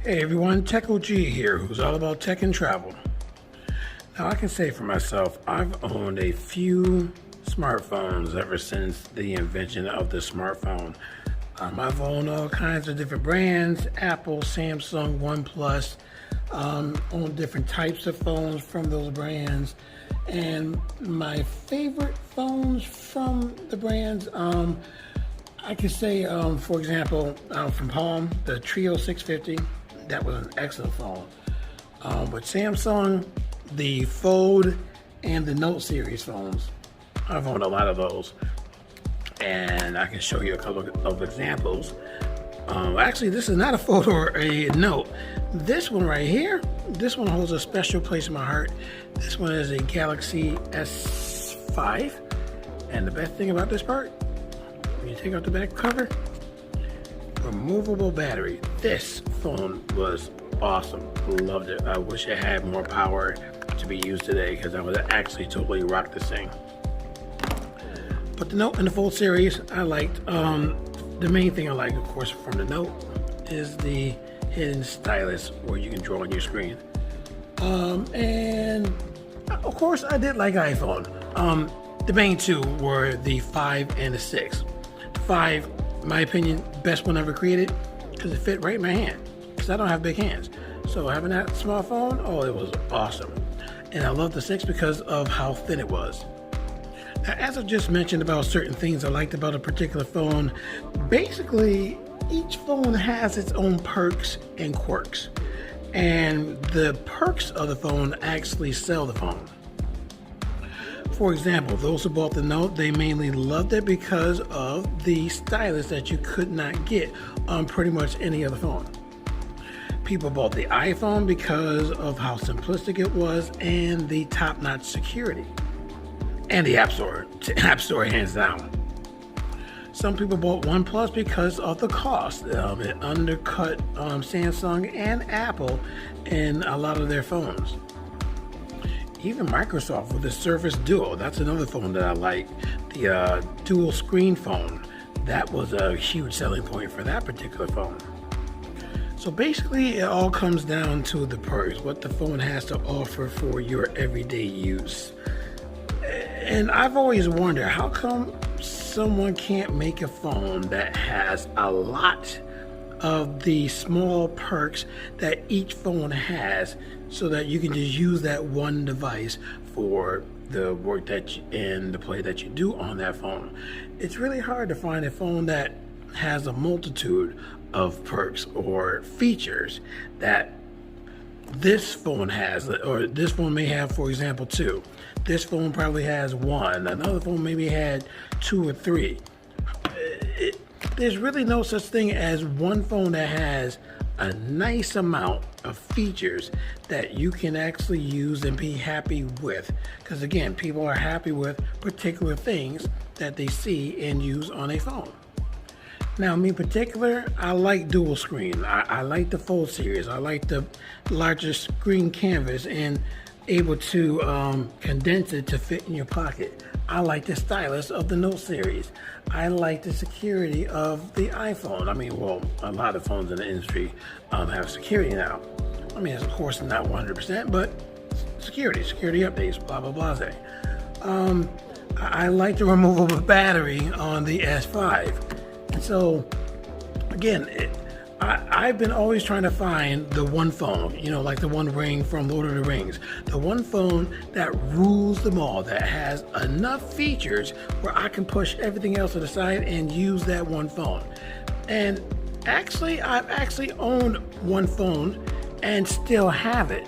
Hey everyone, Tech OG here, who's all about tech and travel. Now I can say for myself, I've owned a few smartphones ever since the invention of the smartphone. I've owned all kinds of different brands, Apple, Samsung, OnePlus, owned different types of phones from those brands. And my favorite phones from the brands, I could say, for example, from Palm, the Trio 650. That was an excellent phone. But Samsung, the Fold, and the Note series phones, I've owned a lot of those. And I can show you a couple of examples. Actually, this is not a Fold or a Note. This one right here, this one holds a special place in my heart. This one is a Galaxy S5. And the best thing about this part, when you take out the back cover, removable battery. This phone was awesome. Loved it. I wish it had more power to be used today because I would actually totally rock this thing. But the Note and the Fold series, I liked. The main thing I like, of course, from the Note is the hidden stylus where you can draw on your screen. And of course, I did like iPhone. The main two were the 5 and the 6. The 5, in my opinion, best one ever created because it fit right in my hand because I don't have big hands. So having that small phone, oh, it was awesome. And I love the 6 because of how thin it was. Now, as I just mentioned about certain things I liked about a particular phone, basically each phone has its own perks and quirks. And the perks of the phone actually sell the phone. For example, those who bought the Note, they mainly loved it because of the stylus that you could not get on pretty much any other phone. People bought the iPhone because of how simplistic it was and the top-notch security. And the App Store hands down. Some people bought OnePlus because of the cost. It undercut Samsung and Apple in a lot of their phones. Even Microsoft with the Surface Duo, that's another phone that I like. The dual screen phone, that was a huge selling point for that particular phone. So basically it all comes down to the perks, what the phone has to offer for your everyday use. And I've always wondered, how come someone can't make a phone that has a lot of the small perks that each phone has so that you can just use that one device for the work that and the play that you do on that phone. It's really hard to find a phone that has a multitude of perks or features that this phone has, or this phone may have, for example, 2. This phone probably has 1. Another phone maybe had 2 or 3. There's really no such thing as one phone that has a nice amount of features that you can actually use and be happy with. Because again, people are happy with particular things that they see and use on a phone. Now, me in particular, I like dual screen. I like the Fold series. I like the larger screen canvas and able to condense it to fit in your pocket. I like the stylus of the Note series. I like the security of the iPhone. I mean, well, a lot of phones in the industry have security now. I mean, of course, not 100%, but security updates, blah, blah, blah. I like the removable battery on the S5. So, again, I've been always trying to find the one phone, you know, like the One Ring from Lord of the Rings. The one phone that rules them all, that has enough features where I can push everything else to the side and use that one phone. And actually, I've actually owned one phone and still have it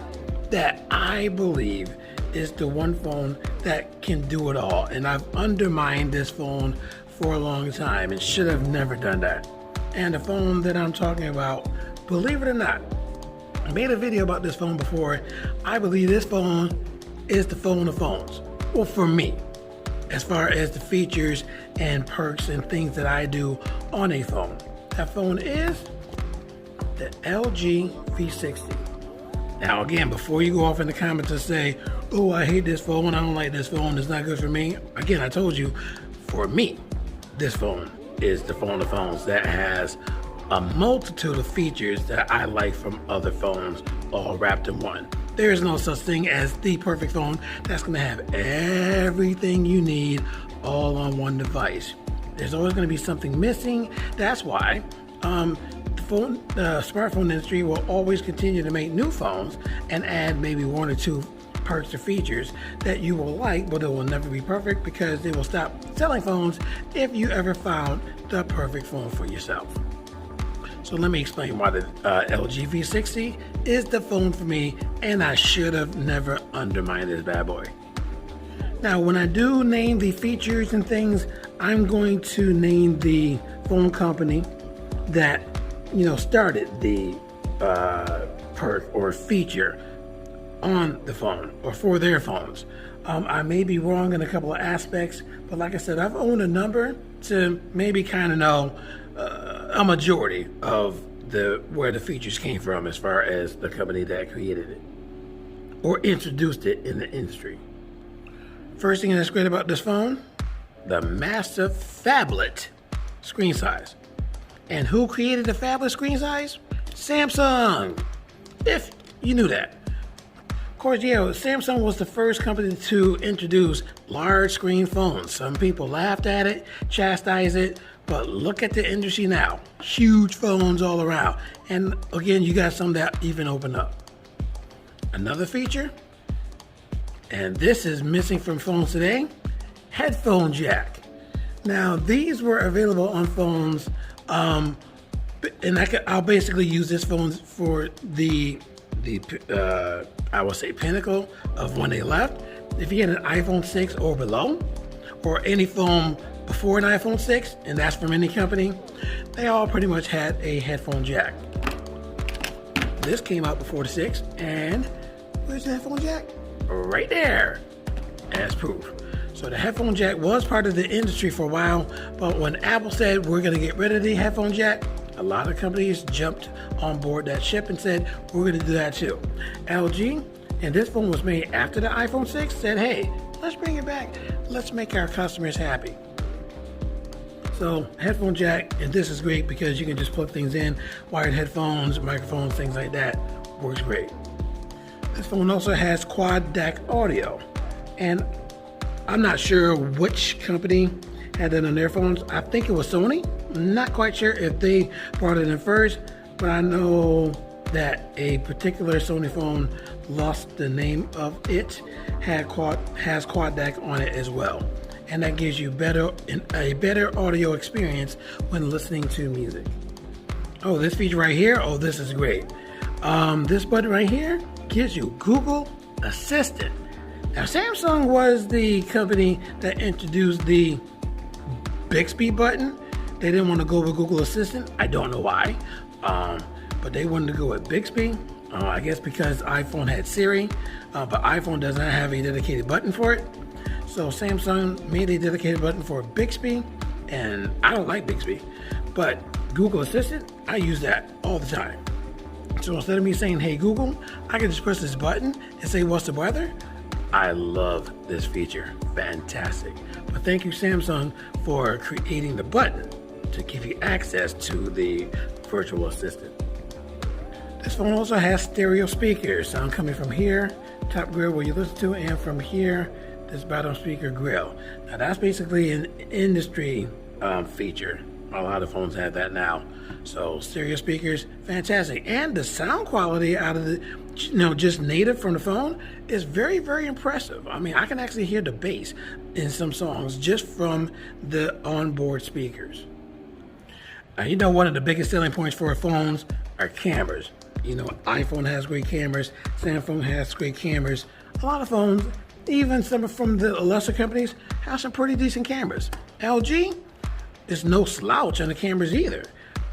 that I believe is the one phone that can do it all. And I've undermined this phone for a long time and should have never done that. And the phone that I'm talking about, believe it or not, I made a video about this phone before. I believe this phone is the phone of phones. Well, for me, as far as the features and perks and things that I do on a phone. That phone is the LG V60. Now again, before you go off in the comments and say, oh, I hate this phone, I don't like this phone, it's not good for me. Again, I told you, for me, this phone is the phone of phones that has a multitude of features that I like from other phones all wrapped in one. There is no such thing as the perfect phone that's going to have everything you need all on one device. There's always going to be something missing. That's why the smartphone industry will always continue to make new phones and add maybe one or two perks or features that you will like, but it will never be perfect because they will stop selling phones if you ever found the perfect phone for yourself. So let me explain why the LG V60 is the phone for me, and I should have never undermined this bad boy. Now, when I do name the features and things, I'm going to name the phone company that, started the perk or feature on the phone or for their phones. I may be wrong in a couple of aspects, but like I said, I've owned a number to maybe kind of know a majority of where the features came from as far as the company that created it or introduced it in the industry. First thing that's great about this phone, the massive phablet screen size. And who created the phablet screen size? Samsung, if you knew that. Of course, yeah, Samsung was the first company to introduce large screen phones. Some people laughed at it, chastised it, but look at the industry now. Huge phones all around. And again, you got some that even open up. Another feature, and this is missing from phones today, Headphone Jack. Now, these were available on phones, and I'll basically use this phone for the I would say pinnacle of when they left. If you had an iPhone 6 or below, or any phone before an iPhone 6, and that's from any company, they all pretty much had a headphone jack. This came out before the 6, and where's the headphone jack? Right there, as proof. So the headphone jack was part of the industry for a while, but when Apple said we're going to get rid of the headphone jack, a lot of companies jumped on board that ship and said we're going to do that too. LG, and this phone was made after the iPhone 6, said, hey, let's bring it back. Let's make our customers happy. So headphone jack, and this is great because you can just plug things in, wired headphones, microphones, things like that. Works great. This phone also has quad DAC audio, and I'm not sure which company had that on their phones. I think it was Sony. I'm not quite sure if they brought it in first, but I know that a particular Sony phone, lost the name of it, has quad DAC on it as well. And that gives you a better audio experience when listening to music. Oh, this feature right here, oh, this is great. This button right here gives you Google Assistant. Now, Samsung was the company that introduced the Bixby button. They didn't want to go with Google Assistant. I don't know why, but they wanted to go with Bixby. I guess because iPhone had Siri, but iPhone does not have a dedicated button for it. So Samsung made a dedicated button for Bixby, and I don't like Bixby, but Google Assistant, I use that all the time. So instead of me saying, hey Google, I can just press this button and say, what's the weather? I love this feature, fantastic. But thank you Samsung for creating the button to give you access to the virtual assistant. This phone also has stereo speakers, sound coming from here, top grill where you listen to, and from here, this bottom speaker grill. Now that's basically an industry feature. A lot of phones have that now. So stereo speakers, fantastic. And the sound quality out of the, just native from the phone is very, very impressive. I mean, I can actually hear the bass in some songs just from the onboard speakers. One of the biggest selling points for phones are cameras. iPhone has great cameras, Samsung has great cameras. A lot of phones, even some from the lesser companies, have some pretty decent cameras. LG is no slouch on the cameras either.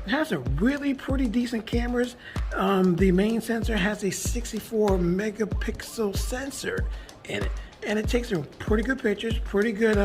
It has some really pretty decent cameras. The main sensor has a 64 megapixel sensor in it, and it takes some pretty good pictures, pretty good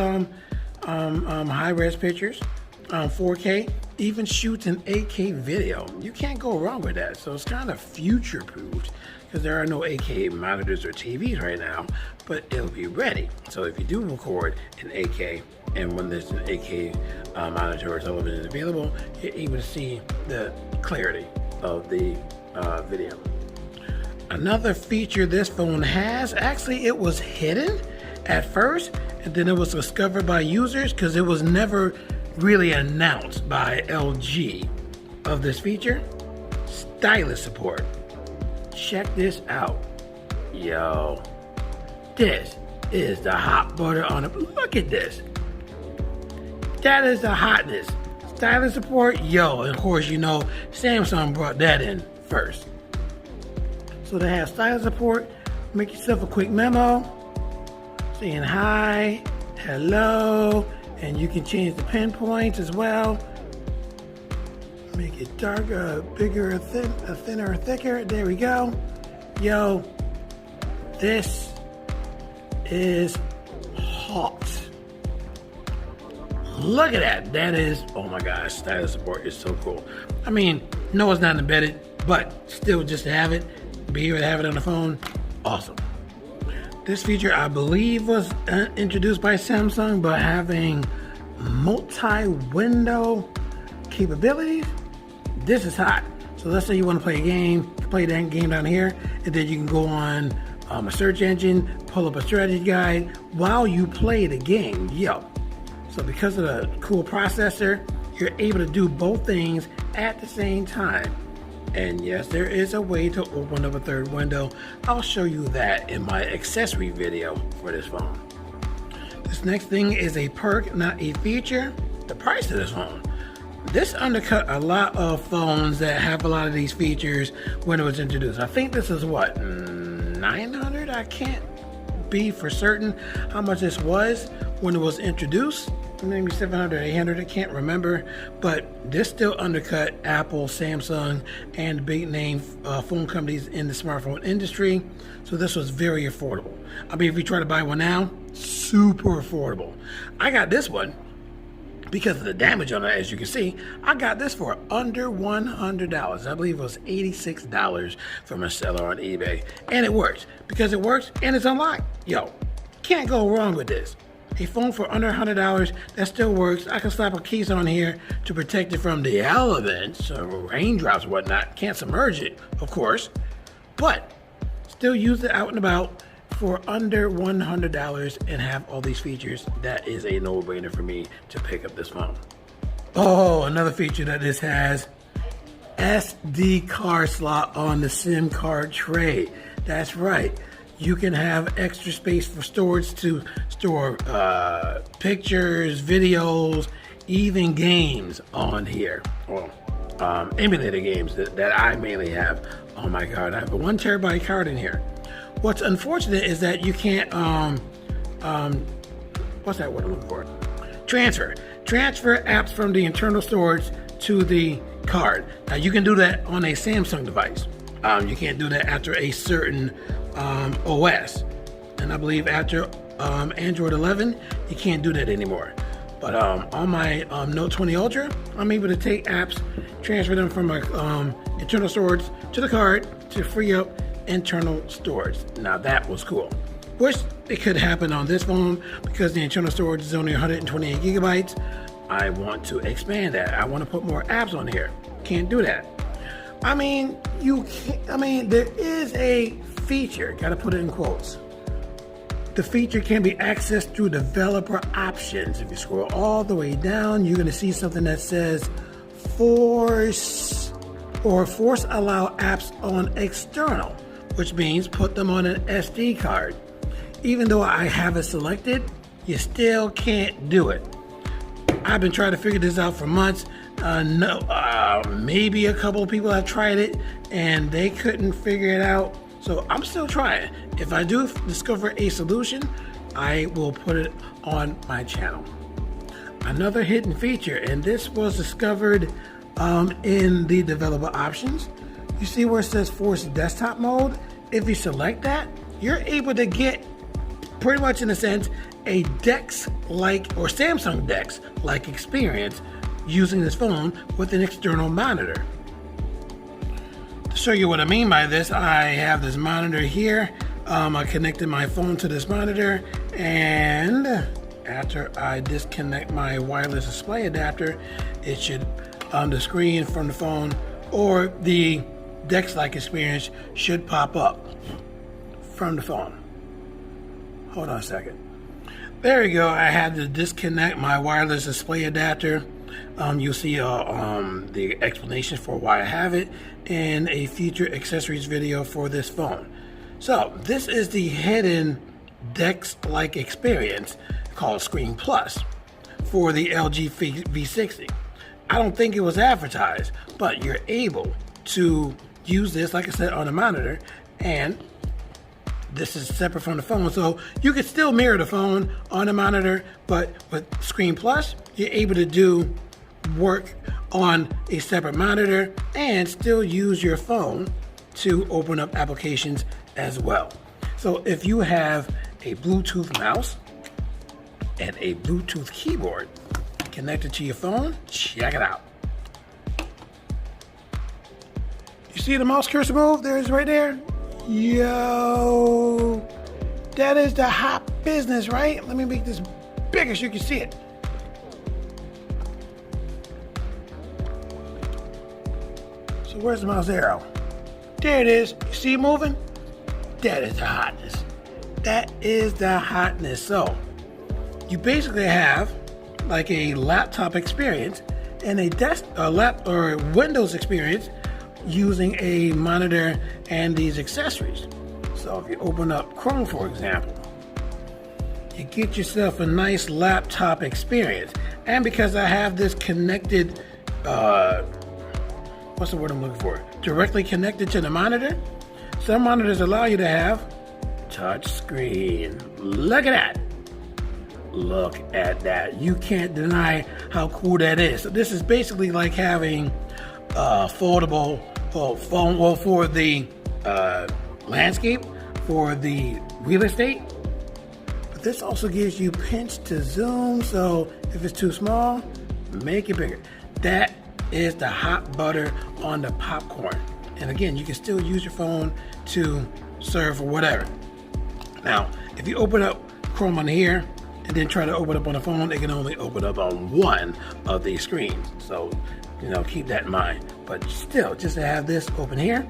high-res pictures, 4K. even shoots an 8K video. You can't go wrong with that. So it's kind of future-proofed because there are no 8K monitors or TVs right now, but it'll be ready. So if you do record in 8K, and when there's an 8K monitor or television available, you're able to see the clarity of the video. Another feature this phone has, actually it was hidden at first, and then it was discovered by users because it was never really announced by LG of this feature. Stylus Support. Check this out. Yo, this is the hot butter on it. Look at this. That is the hotness. Stylus Support, yo, and of course, you know, Samsung brought that in first. So they have Stylus Support. Make yourself a quick memo saying hi, hello, and you can change the pinpoints as well. Make it darker, bigger, thinner, thicker. There we go. Yo, this is hot. Look at that. That is, oh my gosh, Stylus Support is so cool. I mean, no, it's not embedded, but still just to have it, be able to have it on the phone, awesome. This feature, I believe, was introduced by Samsung, but having multi-window capabilities, this is hot. So let's say you want to play a game, play that game down here, and then you can go on a search engine, pull up a strategy guide while you play the game. Yo. So because of the cool processor, you're able to do both things at the same time. And yes, there is a way to open up a third window. I'll show you that in my accessory video for this phone. This next thing is a perk, not a feature. The price of this phone. This undercut a lot of phones that have a lot of these features when it was introduced. I think this is what, 900? I can't be for certain how much this was when it was introduced. Maybe 700, 800, I can't remember, but this still undercut Apple, Samsung, and big name phone companies in the smartphone industry. So this was very affordable. I mean, if you try to buy one now, super affordable. I got this one because of the damage on it, as you can see. I got this for under $100. I believe it was $86 from a seller on eBay. And it works because it works and it's unlocked. Yo, can't go wrong with this. A phone for under $100 that still works. I can slap a case on here to protect it from the elements, raindrops, whatnot. Can't submerge it, of course, but still use it out and about for under $100 and have all these features. That is a no-brainer for me to pick up this phone. Oh, another feature that this has, SD card slot on the SIM card tray. That's right. You can have extra space for storage to store pictures, videos, even games on here. Well, emulator games that I mainly have. Oh my God, I have a 1 terabyte card in here. What's unfortunate is that you can't, what's that word I'm looking for? Transfer apps from the internal storage to the card. Now you can do that on a Samsung device. You can't do that after a certain OS, and I believe after Android 11 you can't do that anymore. But on my Note 20 Ultra, I'm able to take apps, transfer them from my internal storage to the card to free up internal storage. Now that was cool. Wish it could happen on this phone because the internal storage is only 128 gigabytes. I want to expand that. I want to put more apps on here. Can't do that. I mean, there is a feature, gotta put it in quotes. The feature can be accessed through developer options. If you scroll all the way down, you're gonna see something that says force allow apps on external, which means put them on an SD card. Even though I have it selected, you still can't do it. I've been trying to figure this out for months. Maybe a couple of people have tried it and they couldn't figure it out. So I'm still trying. If I do discover a solution, I will put it on my channel. Another hidden feature, and this was discovered in the developer options. You see where it says Force Desktop Mode? If you select that, you're able to get pretty much in a sense a DeX-like or Samsung DeX-like experience using this phone with an external monitor. To show you what I mean by this, I have this monitor here. I connected my phone to this monitor, and after I disconnect my wireless display adapter, it should, the screen from the phone or the DeX-like experience should pop up from the phone. Hold on a second. There you go. I had to disconnect my wireless display adapter. You'll see the explanation for why I have it in a future accessories video for this phone. So this is the hidden DeX-like experience called Screen Plus for the LG V60. I don't think it was advertised, but you're able to use this, like I said, on a monitor, and this is separate from the phone, so you could still mirror the phone on the monitor, but with Screen Plus, you're able to do work on a separate monitor and still use your phone to open up applications as well. So if you have a Bluetooth mouse and a Bluetooth keyboard connected to your phone, check it out. You see the mouse cursor move? There it is right there. Yo, that is the hot business, right? Let me make this bigger so you can see it. So where's the mouse arrow? There it is. You see it moving? That is the hotness. That is the hotness. So you basically have like a laptop experience and a lap or Windows experience using a monitor and these accessories. So if you open up Chrome, for example, you get yourself a nice laptop experience. And because I have this connected, what's the word I'm looking for? Directly connected to the monitor. Some monitors allow you to have touch screen. Look at that. Look at that. You can't deny how cool that is. So this is basically like having foldable phone, well, for the landscape, for the real estate. But this also gives you pinch to zoom, so if it's too small, make it bigger. That is the hot butter on the popcorn. And again, you can still use your phone to serve or whatever. Now, if you open up Chrome on here and then try to open up on the phone, it can only open up on one of these screens. So, keep that in mind. But still, just to have this open here.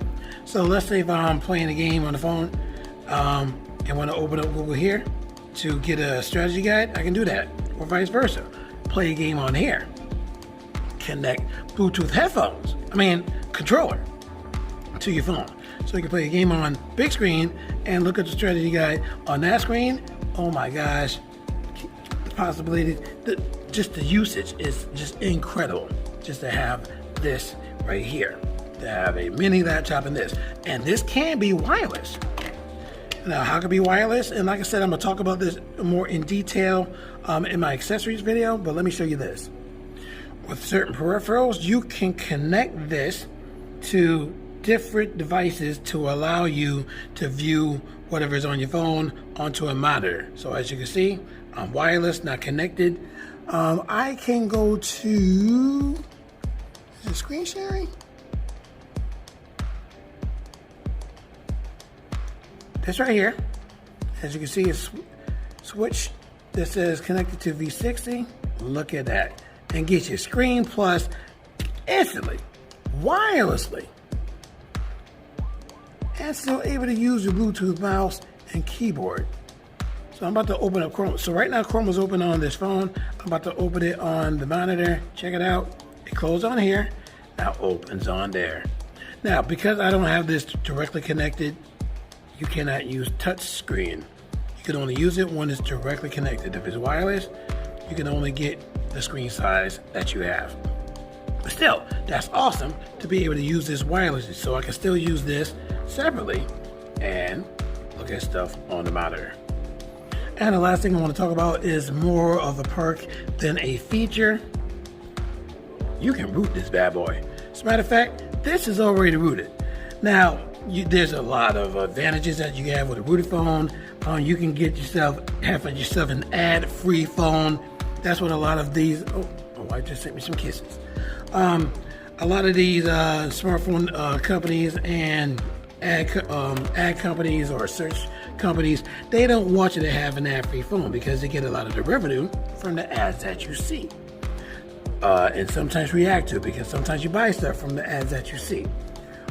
So let's say if I'm playing a game on the phone and want to open up Google here to get a strategy guide, I can do that. Or vice versa. Play a game on here. Connect Bluetooth headphones, controller to your phone. So you can play a game on big screen and look at the strategy guide on that screen. Oh my gosh. The possibility, just the usage is just incredible. Just to have this right here, to have a mini laptop in this, and this can be wireless. Now, how can it be wireless? And like I said, I'm gonna talk about this more in detail in my accessories video, but let me show you this. With certain peripherals, you can connect this to different devices to allow you to view whatever is on your phone onto a monitor. So as you can see, I'm wireless, not connected. I can go to, is it screen sharing? This right here, as you can see, is switch that says connected to V60. Look at that. And get your Screen Plus instantly, wirelessly. And still able to use your Bluetooth mouse and keyboard. So I'm about to open up Chrome. So right now Chrome is open on this phone. I'm about to open it on the monitor. Check it out. It closed on here. Now opens on there. Now, because I don't have this directly connected, you cannot use touch screen. You can only use it when it's directly connected. If it's wireless, you can only get the screen size that you have. But still, that's awesome to be able to use this wirelessly. So I can still use this separately and look at stuff on the monitor. And the last thing I want to talk about is more of a perk than a feature. You can root this bad boy. As a matter of fact, this is already rooted. Now, there's a lot of advantages that you have with a rooted phone. You can have yourself an ad-free phone. That's what a lot of these. Oh wife just sent me some kisses. A lot of these smartphone companies and ad companies or search companies, they don't want you to have an ad-free phone because they get a lot of the revenue from the ads that you see. And sometimes react to, because sometimes you buy stuff from the ads that you see.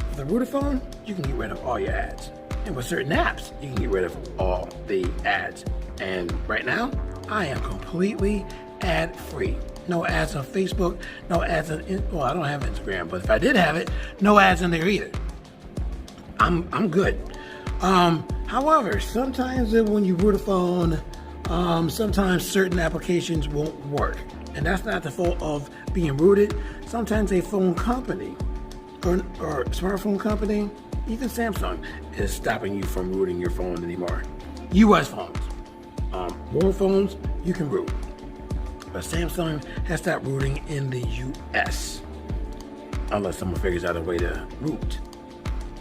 With a router phone, you can get rid of all your ads. And with certain apps, you can get rid of all the ads. And right now, I am completely ad-free. No ads on Facebook, no ads on, well, I don't have Instagram, but if I did have it, no ads in there either. I'm good. However, sometimes when you root a phone, sometimes certain applications won't work. And that's not the fault of being rooted. Sometimes a phone company or smartphone company, even Samsung, is stopping you from rooting your phone anymore. US phones. World phones, you can root. But Samsung has stopped rooting in the US. Unless someone figures out a way to root,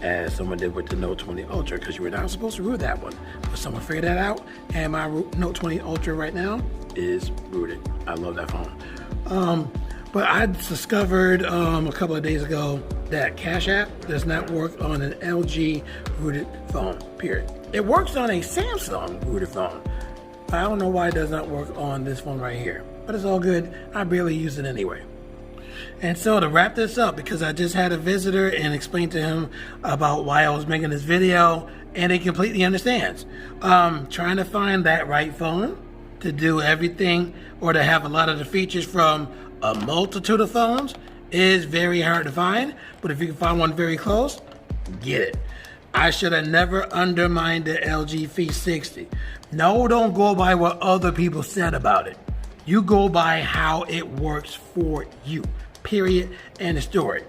as someone did with the Note 20 Ultra, because you were not supposed to root that one. But someone figured that out, and my Note 20 Ultra right now is rooted. I love that phone. But I discovered a couple of days ago that Cash App does not work on an LG rooted phone, period. It works on a Samsung rooted phone. I don't know why it does not work on this phone right here, but it's all good. I barely use it anyway. And so to wrap this up, because I just had a visitor and explained to him about why I was making this video, and he completely understands. Trying to find that right phone to do everything or to have a lot of the features from a multitude of phones is very hard to find, but if you can find one very close, get it. I should have never undermined the LG V60. No, don't go by what other people said about it. You go by how it works for you, period, and the story.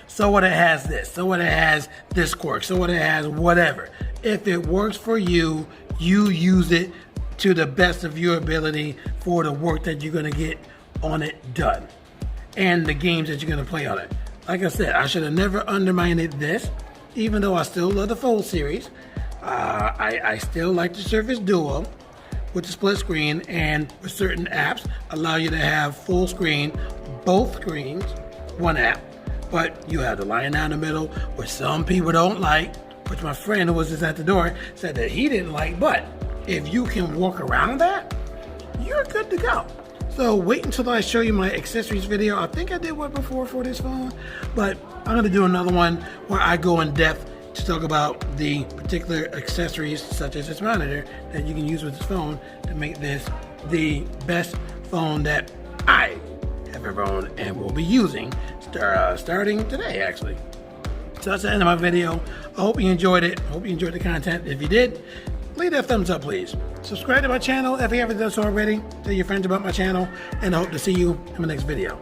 So what it has this, so what it has this quirk, so what it has whatever. If it works for you, you use it to the best of your ability for the work that you're gonna get on it done. And the games that you're gonna play on it. Like I said, I should have never undermined this, even though I still love the Fold series. I still like the Surface Duo with the split screen, and with certain apps allow you to have full screen, both screens, one app, but you have the line down the middle, which some people don't like, which my friend who was just at the door said that he didn't like, but if you can work around that, you're good to go. So wait until I show you my accessories video. I think I did one before for this phone, but I'm gonna do another one where I go in depth to talk about the particular accessories such as this monitor that you can use with this phone to make this the best phone that I have ever owned and will be using starting today, actually. So that's the end of my video. I hope you enjoyed it. I hope you enjoyed the content. If you did, leave that thumbs up, please. Subscribe to my channel if you haven't done so already. Tell your friends about my channel, and I hope to see you in my next video.